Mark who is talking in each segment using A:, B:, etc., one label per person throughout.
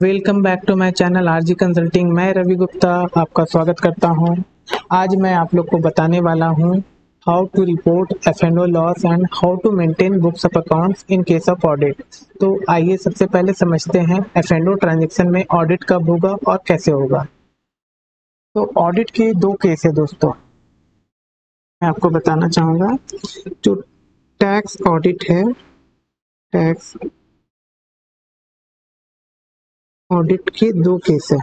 A: Welcome back to my channel RG consulting. मैं रवि गुप्ता आपका स्वागत करता हूं। आज मैं आप लोग को बताने वाला हूं how to report F&O loss and how to maintain books of accounts in case of audit. तो आइए सबसे पहले समझते हैं F&O ट्रांजैक्शन में ऑडिट कब होगा और कैसे होगा। तो ऑडिट के दो केस है दोस्तों, मैं आपको बताना चाहूँगा। जो टैक्स ऑडिट है, टैक्स ऑडिट के दो केस है।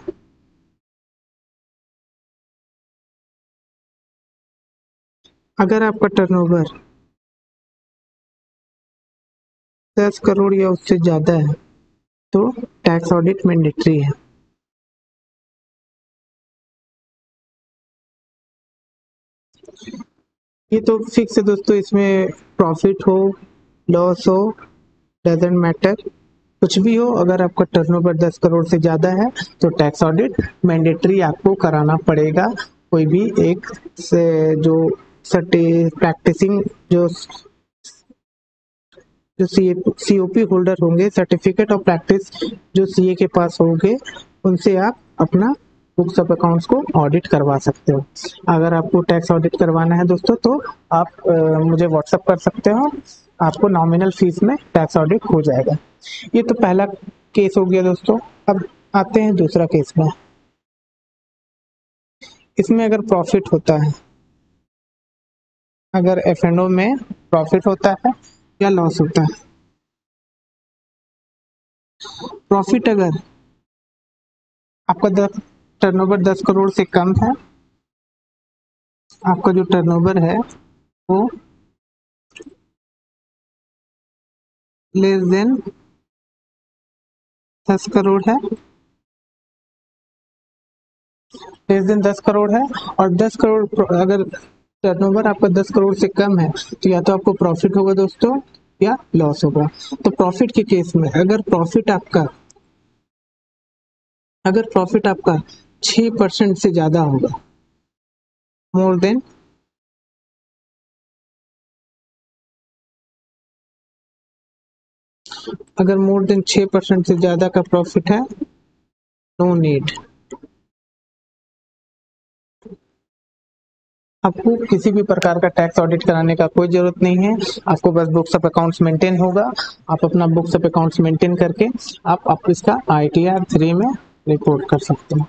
A: अगर आपका टर्नओवर 10 करोड़ या उससे ज़्यादा है तो टैक्स ऑडिट मैंडेटरी है। ये तो फिक्स है दोस्तों, इसमें प्रॉफिट हो लॉस हो डजेंट मैटर, कुछ भी हो, अगर आपका टर्नओवर 10 करोड़ से ज़्यादा है तो टैक्स ऑडिट मैंडेटरी आपको कराना पड़ेगा। कोई भी एक से जो प्रैक्टिसिंग जो COP होल्डर होंगे, सर्टिफिकेट ऑफ प्रैक्टिस जो CA के पास होंगे, उनसे आप अपना बुक्स ऑफ अकाउंट्स को ऑडिट करवा सकते हो। अगर आपको टैक्स ऑडिट करवाना है दोस्तों तो आप मुझे व्हाट्सअप कर सकते हो, आपको नॉमिनल फीस में टैक्स ऑडिट हो जाएगा। ये तो पहला केस हो गया दोस्तों। अब आते हैं दूसरा केस में। इसमें अगर प्रॉफिट होता है, अगर F&O में प्रॉफिट होता है या लॉस होता है। प्रॉफिट अगर आपका टर्नओवर 10 करोड़ से कम है, आपका जो टर्नओवर है वो लेस देन 10 करोड़ है, लेस देन 10 करोड़ है, और 10 करोड़ अगर टर्नओवर आपका 10 करोड़ से कम है तो या तो आपको प्रॉफिट होगा दोस्तों या लॉस होगा। तो प्रॉफिट के केस में अगर प्रॉफिट आपका 6% से ज्यादा होगा, मोर देन अगर मोर देन 6% से ज्यादा का प्रॉफिट है, नो नीड, आपको किसी भी प्रकार का टैक्स ऑडिट कराने का कोई जरूरत नहीं है। आपको बस बुक्स ऑफ अकाउंट्स मेंटेन होगा। आप अपना बुक्स ऑफ अकाउंट्स मेंटेन करके आप इसका ITR 3 में रिपोर्ट कर सकते हैं।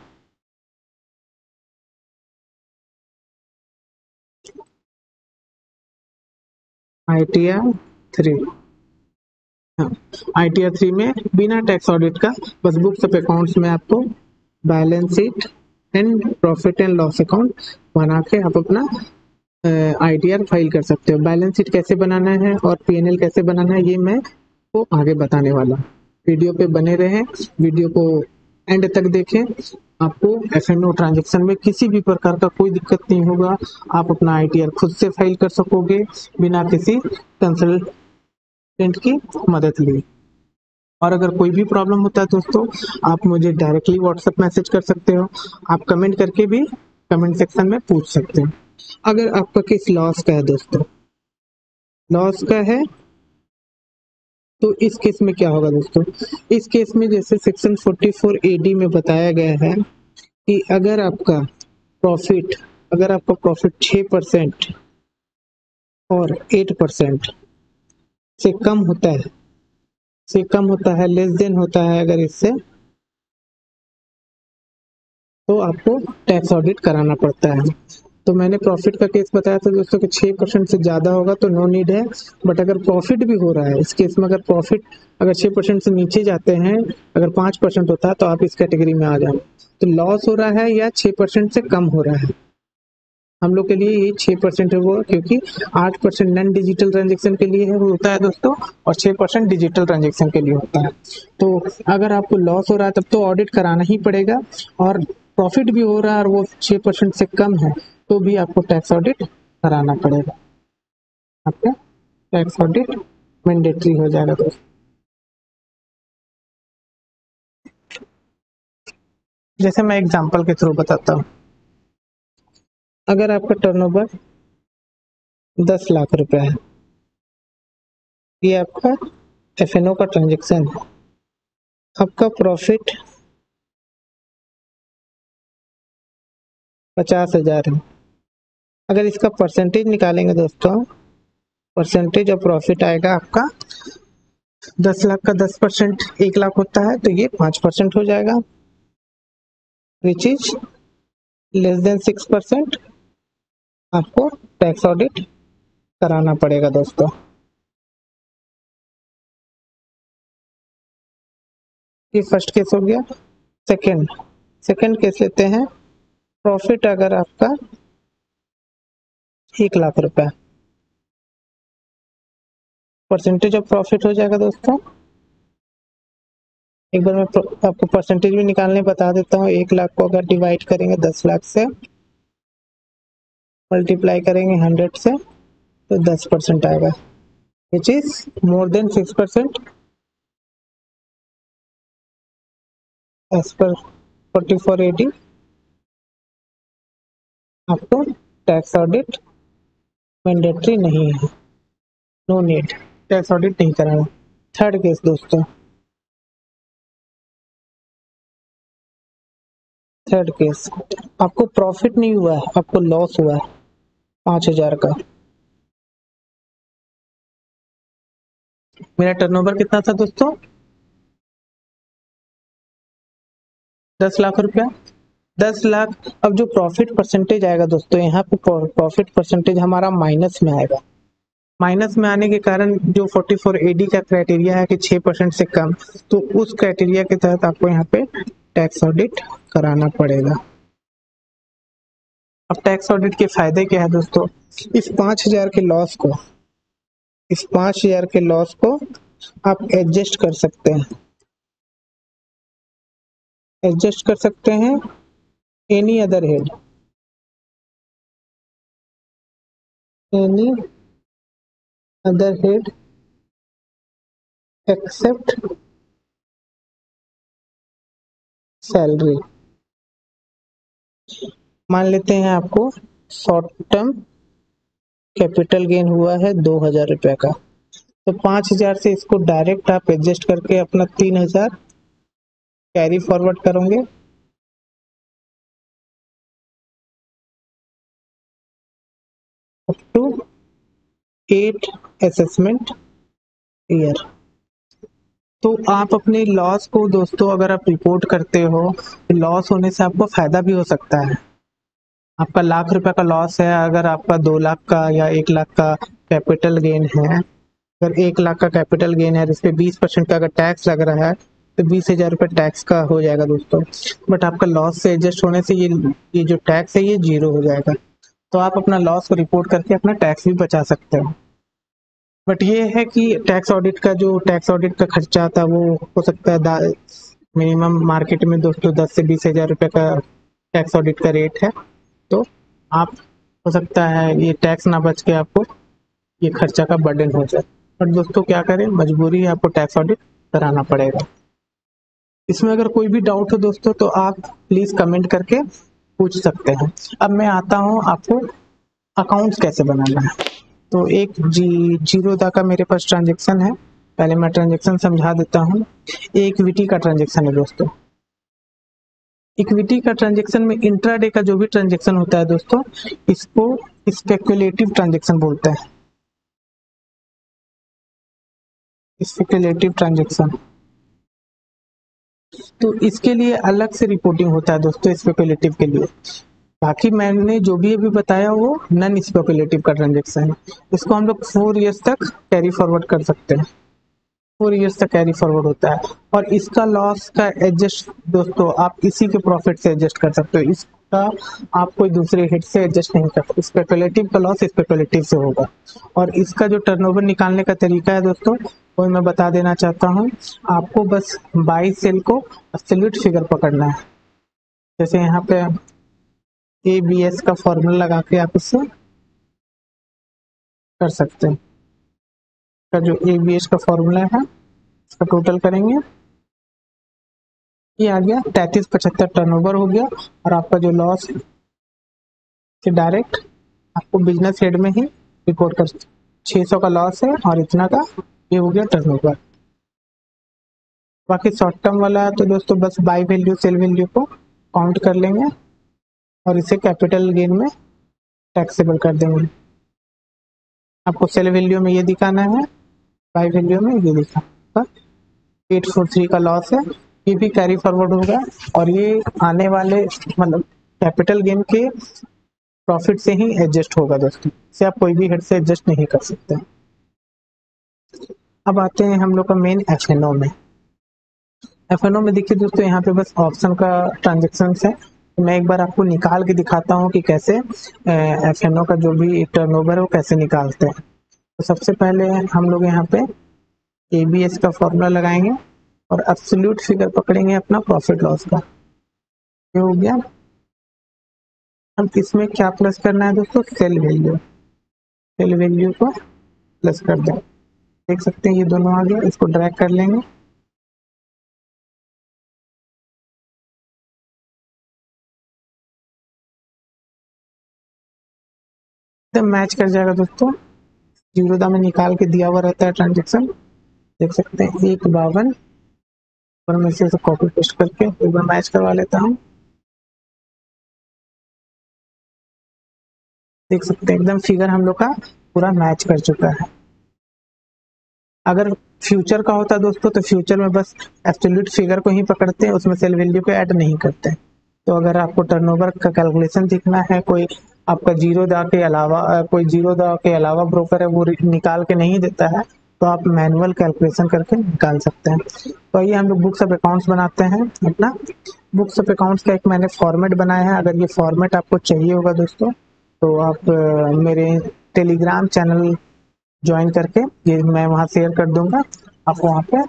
A: ITR 3, हाँ, ITR 3 में बिना टैक्स ऑडिट का बस बुक्स ऑफ अकाउंट्स में आपको balance sheet and profit and loss account बना के आप अपना ITR फाइल कर सकते हो। बैलेंस शीट कैसे बनाना है और P&L कैसे बनाना है ये मैं को आगे बताने वाला हूँ। वीडियो पे बने रहें, वीडियो को एंड तक देखें। आपको F&O ट्रांजैक्शन में किसी भी प्रकार का कोई दिक्कत नहीं होगा। आप अपना ITR खुद से फाइल कर सकोगे बिना किसी कंसल्टेंट की मदद लिए। और अगर कोई भी प्रॉब्लम होता है दोस्तों, आप मुझे डायरेक्टली व्हाट्सएप मैसेज कर सकते हो। आप कमेंट करके भी कमेंट सेक्शन में पूछ सकते हो। अगर आपका केस लॉस का है दोस्तों, लॉस का है तो इस केस में क्या होगा दोस्तों। इस केस में जैसे सेक्शन 44 AD में बताया गया है कि अगर आपका प्रॉफिट 6% और 8% से कम होता है, लेस देन होता है अगर इससे, तो आपको टैक्स ऑडिट कराना पड़ता है। तो मैंने प्रॉफिट का केस बताया था दोस्तों कि 6% से ज़्यादा होगा तो नो नीड है। बट अगर प्रॉफिट भी हो रहा है, इस केस में अगर 6% से नीचे जाते हैं, अगर 5% होता है तो आप इस कैटेगरी में आ जाओ। तो लॉस हो रहा है या 6% से कम हो रहा है, हम लोग के लिए ये 6% है वो, क्योंकि 8% नॉन डिजिटल ट्रांजेक्शन के लिए है वो होता है दोस्तों, और 6% डिजिटल ट्रांजेक्शन के लिए होता है। तो अगर आपको लॉस हो रहा है तब तो ऑडिट कराना ही पड़ेगा, और प्रॉफिट भी हो रहा है और वो 6% से कम है तो भी आपको टैक्स ऑडिट कराना पड़ेगा। आपका टैक्स ऑडिट मैंडेटरी हो जाएगा दोस्तों। जैसे मैं एग्जांपल के थ्रू बताता हूँ। अगर आपका टर्नओवर 10 लाख रुपए है, ये आपका F&O का ट्रांजेक्शन है। आपका प्रॉफिट 50,000 है। अगर इसका परसेंटेज निकालेंगे दोस्तों, परसेंटेज ऑफ प्रॉफिट आएगा आपका 10 लाख का 10% 1 लाख होता है, तो ये 5% हो जाएगा, विच इज लेस देन 6%। आपको टैक्स ऑडिट कराना पड़ेगा दोस्तों। ये फर्स्ट केस हो गया। सेकंड सेकंड केस लेते हैं। प्रॉफिट अगर आपका 1 लाख रुपए, परसेंटेज ऑफ प्रॉफिट हो जाएगा दोस्तों। एक बार मैं आपको परसेंटेज भी निकालने बता देता हूँ। 1 लाख को अगर डिवाइड करेंगे 10 लाख से, मल्टीप्लाई करेंगे 100 से, तो 10% आएगा, which is more than 6% as per 4480। आपको टैक्स ऑडिट मैंडेटरी नहीं है, नो नीड, टैक्स ऑडिट नहीं कराना। थर्ड केस दोस्तों, थर्ड केस, आपको प्रॉफिट नहीं हुआ है, आपको लॉस हुआ है 5,000 का। मेरा टर्नओवर कितना था दोस्तों? 10 लाख रुपया। 10 लाख। अब जो प्रॉफिट परसेंटेज आएगा दोस्तों, यहाँ पे प्रॉफिट परसेंटेज हमारा माइनस में आएगा। माइनस में आने के कारण जो 44AD का क्राइटेरिया है कि 6% से कम, तो उस क्राइटेरिया के तहत आपको यहाँ पे टैक्स ऑडिट कराना पड़ेगा। अब टैक्स ऑडिट के फायदे क्या है दोस्तों? इस 5,000 के लॉस को, इस 5,000 के लॉस को आप एडजस्ट कर सकते हैं, एडजस्ट कर सकते हैं any other head, any other head except salary. मान लेते हैं आपको शॉर्ट टर्म कैपिटल गेन हुआ है 2,000 रुपये का, तो 5,000 से इसको डायरेक्ट आप एडजस्ट करके अपना 3,000 कैरी फॉरवर्ड करोगे, अप टू 8 असेसमेंट ईयर। तो आप अपने लॉस को दोस्तों अगर आप रिपोर्ट करते हो, लॉस होने से आपको फायदा भी हो सकता है। आपका ₹1,00,000 का लॉस है, अगर आपका 2 लाख का या 1 लाख का कैपिटल गेन है, अगर 1 लाख का कैपिटल गेन है, जिसपे 20% का अगर टैक्स लग रहा है, तो 20,000 रुपये टैक्स का हो जाएगा दोस्तों। बट आपका लॉस से एडजस्ट होने से ये जो टैक्स है ये 0 हो जाएगा, तो आप अपना लॉस को रिपोर्ट करके अपना टैक्स भी बचा सकते हो। बट ये है कि टैक्स ऑडिट का खर्चा आता है वो हो सकता है मिनिमम मार्केट में दोस्तों 10 से 20,000 रुपये का टैक्स ऑडिट का रेट है, तो आप हो सकता है ये टैक्स ना बच के आपको ये खर्चा का बर्डन हो जाए। बट दोस्तों क्या करें, मजबूरी है, आपको टैक्स ऑडिट कराना पड़ेगा। इसमें अगर कोई भी डाउट हो दोस्तों तो आप प्लीज कमेंट करके पूछ सकते हैं। अब मैं आता हूँ आपको अकाउंट्स कैसे बनाना है। तो एक जीरोधा का मेरे पास ट्रांजेक्शन है, पहले मैं ट्रांजेक्शन समझा देता हूँ। ये इक्विटी का ट्रांजेक्शन है दोस्तों। इक्विटी का ट्रांजेक्शन में इंट्राडे का जो भी ट्रांजेक्शन होता है दोस्तों, इसको स्पेकुलेटिव ट्रांजेक्शन बोलते हैं, स्पेकुलेटिव ट्रांजेक्शन। तो इसके लिए अलग से रिपोर्टिंग होता है दोस्तों, स्पेकुलेटिव के लिए। बाकी मैंने जो भी अभी बताया वो नॉन स्पेकुलेटिव का ट्रांजेक्शन है। इसको हम लोग 4 इयर्स तक कैरी फॉरवर्ड कर सकते हैं, 4 इयर्स तक कैरी फॉरवर्ड होता है। और इसका लॉस का एडजस्ट दोस्तों आप इसी के प्रॉफिट से एडजस्ट कर सकते हो, इसका आप कोई दूसरे हेड से एडजस्ट नहीं कर सकते। स्पेकुलेटिव का लॉस स्पेकुलेटिव से होगा। और इसका जो टर्नओवर निकालने का तरीका है दोस्तों, वो मैं बता देना चाहता हूँ। आपको बस बाई सेल को एब्सोल्यूट फिगर पकड़ना है। जैसे यहाँ पे ABS का फॉर्मूला लगा के आप इससे कर सकते हैं। का जो ABS का फॉर्मूला है इसका टोटल करेंगे, ये आ गया 3375 टर्नओवर हो गया। और आपका जो लॉस है डायरेक्ट आपको बिजनेस हेड में ही रिपोर्ट कर, 600 का लॉस है और इतना का ये हो गया टर्नओवर। बाकी शॉर्ट टर्म वाला तो दोस्तों बस बाई वैल्यू सेल वैल्यू को काउंट कर लेंगे, और इसे कैपिटल गेन में टैक्सेबल कर देंगे। आपको सेल वैल्यू में ये दिखाना है, बाय वैल्यू में ये दिखाना। 843 का लॉस है, ये भी कैरी फॉरवर्ड होगा और ये आने वाले मतलब कैपिटल गेन के प्रॉफिट से ही एडजस्ट होगा दोस्तों, इसे आप कोई भी हेड से एडजस्ट नहीं कर सकते। अब आते हैं हम लोग का मेन एफएनओ में। एफएनओ में देखिए दोस्तों, यहाँ पे बस ऑप्शन का ट्रांजेक्शन है। तो मैं एक बार आपको निकाल के दिखाता हूँ कि कैसे एफएनओ का जो भी टर्नओवर है वो कैसे निकालते हैं। तो सबसे पहले हम लोग यहाँ पे एबीएस का फॉर्मूला लगाएंगे और एब्सोल्यूट फिगर पकड़ेंगे अपना प्रॉफिट लॉस का। ये हो गया। अब इसमें क्या प्लस करना है दोस्तों, सेल वैल्यू। सेल वैल्यू को प्लस कर दें। देख सकते हैं ये दोनों आ गया, इसको ड्रैग कर लेंगे। एकदम मैच कर जाएगा दोस्तों, जीरोदा में निकाल के दिया हुआ रहता है ट्रांजेक्शन। देख सकते हैं 152 और मैं इसे कॉपी पेस्ट करके एक बार मैच करवा लेता हूँ। देख सकते हैं एकदम फिगर हम लोग का पूरा मैच कर चुका है। अगर फ्यूचर का होता दोस्तों तो फ्यूचर में बस एब्सोल्यूट फिगर को ही पकड़ते हैं, उसमें सेल वैल्यू को ऐड नहीं करते। तो अगर आपको टर्नओवर का कैलकुलेशन सीखना है, कोई आपका जीरो दा के अलावा कोई जीरो दा के अलावा ब्रोकर है वो निकाल के नहीं देता है, तो आप मैनुअल कैलकुलेशन करके निकाल सकते हैं। तो आइए हम लोग बुक्स ऑफ अकाउंट्स बनाते हैं अपना। बुक्स ऑफ अकाउंट्स का एक मैंने फॉर्मेट बनाया है। अगर ये फॉर्मेट आपको चाहिए होगा दोस्तों तो आप मेरे टेलीग्राम चैनल ज्वाइन करके ये मैं वहां शेयर कर दूंगा, आप वहां पे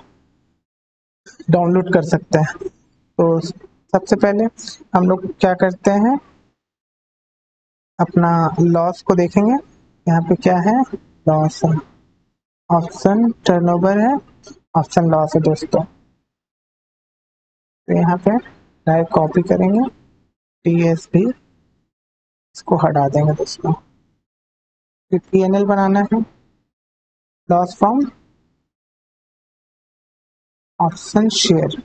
A: डाउनलोड कर सकते हैं। तो सबसे पहले हम लोग क्या करते हैं, अपना लॉस को देखेंगे। यहाँ पे क्या है, लॉस है, ऑप्शन टर्नओवर है, ऑप्शन लॉस है दोस्तों। तो यहाँ पे डायरेक्ट कॉपी करेंगे, टीएसपी इसको हटा देंगे दोस्तों। फिर पीएनएल बनाना है, लॉस फ्रॉम ऑप्शन शेयर।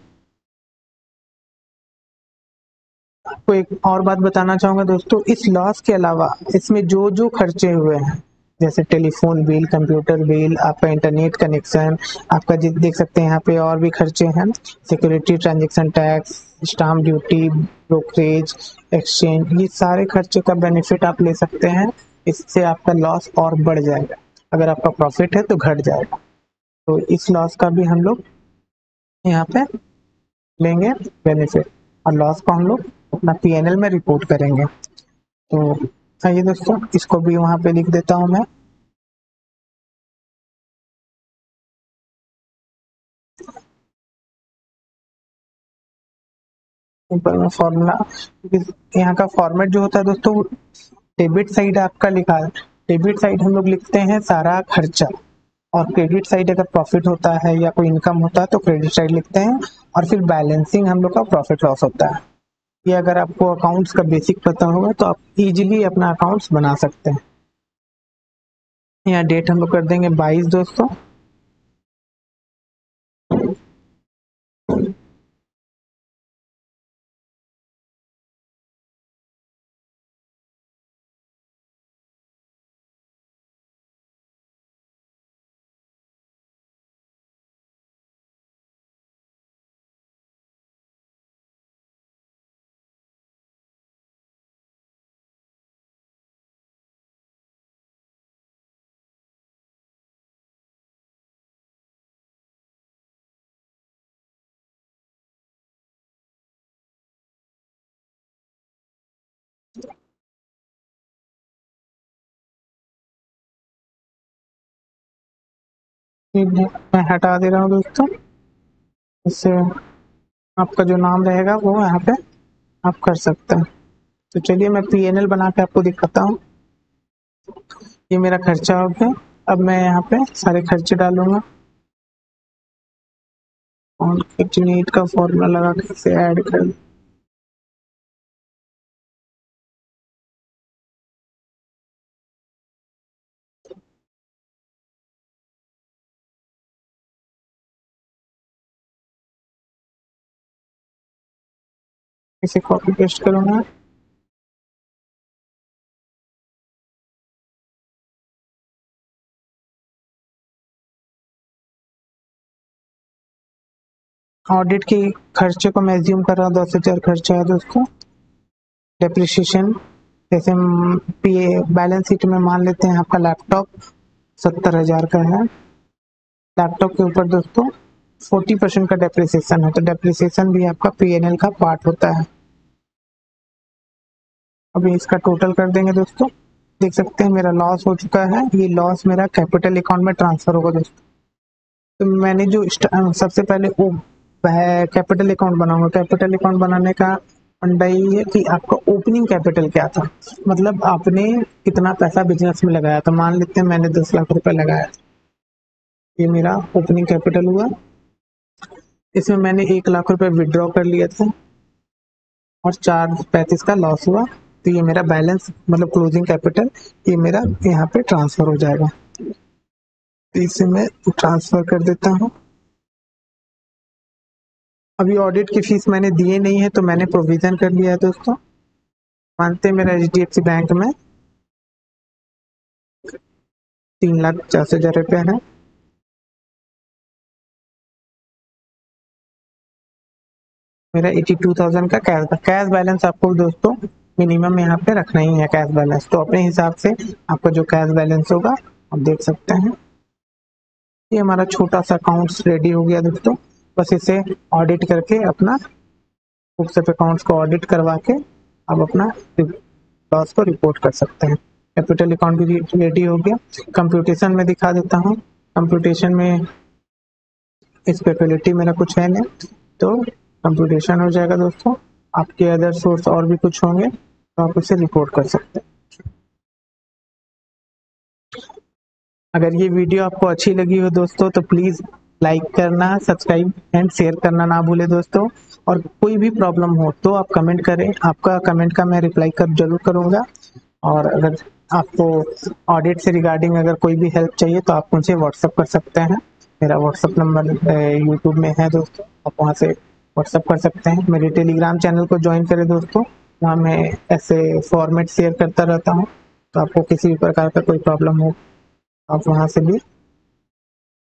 A: आपको एक और बात बताना चाहूंगा दोस्तों, इस लॉस के अलावा इसमें जो जो खर्चे हुए हैं, जैसे टेलीफोन बिल, कंप्यूटर बिल, आपका इंटरनेट कनेक्शन, आपका देख सकते हैं यहाँ पे और भी खर्चे हैं, security transaction tax, stamp duty, brokerage, exchange, ये सारे खर्चे का बेनिफिट आप ले सकते हैं। इससे आपका लॉस और बढ़ जाएगा, अगर आपका प्रॉफिट है तो घट जाएगा। तो इस लॉस का भी हम लोग यहाँ पे लेंगे बेनिफिट, और लॉस को हम लोग अपना पीएनएल में रिपोर्ट करेंगे। तो आइए दोस्तों, इसको भी वहां पे लिख देता हूं मैं। ऊपर में फॉर्मूला, यहाँ का फॉर्मेट जो होता है दोस्तों, डेबिट साइड आपका लिखा है। डेबिट साइड हम लोग लिखते हैं सारा खर्चा, और क्रेडिट साइड अगर प्रॉफिट होता है या कोई इनकम होता है तो क्रेडिट साइड लिखते हैं, और फिर बैलेंसिंग हम लोग का प्रॉफिट लॉस होता है। ये अगर आपको अकाउंट्स का बेसिक पता होगा तो आप इजीली अपना अकाउंट्स बना सकते हैं। यहाँ डेट हम लोग कर देंगे 22 दोस्तों। मैं हटा दे रहा हूँ दोस्तों, इससे आपका जो नाम रहेगा वो यहाँ पे आप कर सकते हैं। तो चलिए मैं पीएनएल बना के आपको दिखाता हूँ। ये मेरा खर्चा हो गया। अब मैं यहाँ पे सारे खर्चे डालूंगा और नीट का फॉर्मूला लगा के इसे ऐड कर, इसे कॉपी पेस्ट करूंगा। ऑडिट की खर्चे को मैं एज्यूम कर रहा हूँ 10,000 खर्चा है दोस्तों। डेप्रिसिएशन जैसे बैलेंस शीट में मान लेते हैं आपका लैपटॉप 70,000 का है। लैपटॉप के ऊपर दोस्तों 40% का डेप्रिसिएशन है, तो डेप्रिसिएशन भी आपका P&L का पार्ट होता है। अभी इसका टोटल कर देंगे दोस्तों। देख सकते हैं मेरा लॉस हो चुका है, ये लॉस मेरा कैपिटल अकाउंट में ट्रांसफर होगा दोस्तों। तो मैंने जो सबसे पहले कैपिटल अकाउंट बनाऊंगा। कैपिटल अकाउंट बनाने का फंडा ये है कि आपका ओपनिंग कैपिटल क्या था, मतलब आपने कितना पैसा बिजनेस में लगाया था। मान लेते हैं मैंने 10 लाख रुपए लगाया, ये मेरा ओपनिंग कैपिटल हुआ। इसमें मैंने 1 लाख रुपए विड्रॉ कर लिया था और 435 का लॉस हुआ, तो ये मेरा बैलेंस मतलब क्लोजिंग कैपिटल ये मेरा यहाँ पे ट्रांसफर हो जाएगा। तो इसे मैं ट्रांसफर कर देता हूँ। अभी ऑडिट की फीस मैंने दिए नहीं है, तो मैंने प्रोविजन कर लिया है दोस्तों। मानते हैं मेरा HDFC बैंक में 3,50,000 रुपया है। मेरा 82,000 का कैश बैलेंस आपको दोस्तों मिनिमम यहाँ पे रखना ही है कैश बैलेंस। तो अपने हिसाब से आपका जो कैश बैलेंस होगा आप देख सकते हैं। ये हमारा छोटा सा अकाउंट्स रेडी हो गया दोस्तों। बस इसे ऑडिट करके अपना बुक्स ऑफ अकाउंट्स को ऑडिट करवा के आप अपना लॉस को रिपोर्ट कर सकते हैं। कैपिटल अकाउंट भी रेडी हो गया। कंप्यूटेशन में दिखा देता हूँ। कंप्यूटेशन में इस कैपेबिलिटी मेरा कुछ है नहीं, तो कंप्यूटेशन हो जाएगा दोस्तों। आपके अदर सोर्स और भी कुछ होंगे तो आप उसे रिपोर्ट कर सकते हैं। अगर ये वीडियो आपको अच्छी लगी हो दोस्तों तो प्लीज़ लाइक करना, सब्सक्राइब एंड शेयर करना ना भूले दोस्तों। और कोई भी प्रॉब्लम हो तो आप कमेंट करें, आपका कमेंट का मैं रिप्लाई जरूर करूँगा। और अगर आपको ऑडिट से रिगार्डिंग अगर कोई भी हेल्प चाहिए तो आप मुझे व्हाट्सअप कर सकते हैं। मेरा व्हाट्सअप नंबर यूट्यूब में है दोस्तों, आप वहाँ से व्हाट्सअप कर सकते हैं। मेरे टेलीग्राम चैनल को ज्वाइन करें दोस्तों, वहाँ मैं ऐसे फॉर्मेट शेयर करता रहता हूँ। तो आपको किसी भी प्रकार का कोई प्रॉब्लम हो आप वहाँ से भी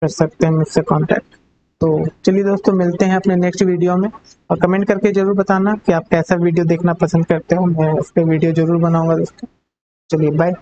A: कर सकते हैं मुझसे कांटेक्ट। तो चलिए दोस्तों, मिलते हैं अपने नेक्स्ट वीडियो में। और कमेंट करके जरूर बताना कि आप कैसा वीडियो देखना पसंद करते हो, मैं उस पर वीडियो जरूर बनाऊंगा दोस्तों। चलिए बाय।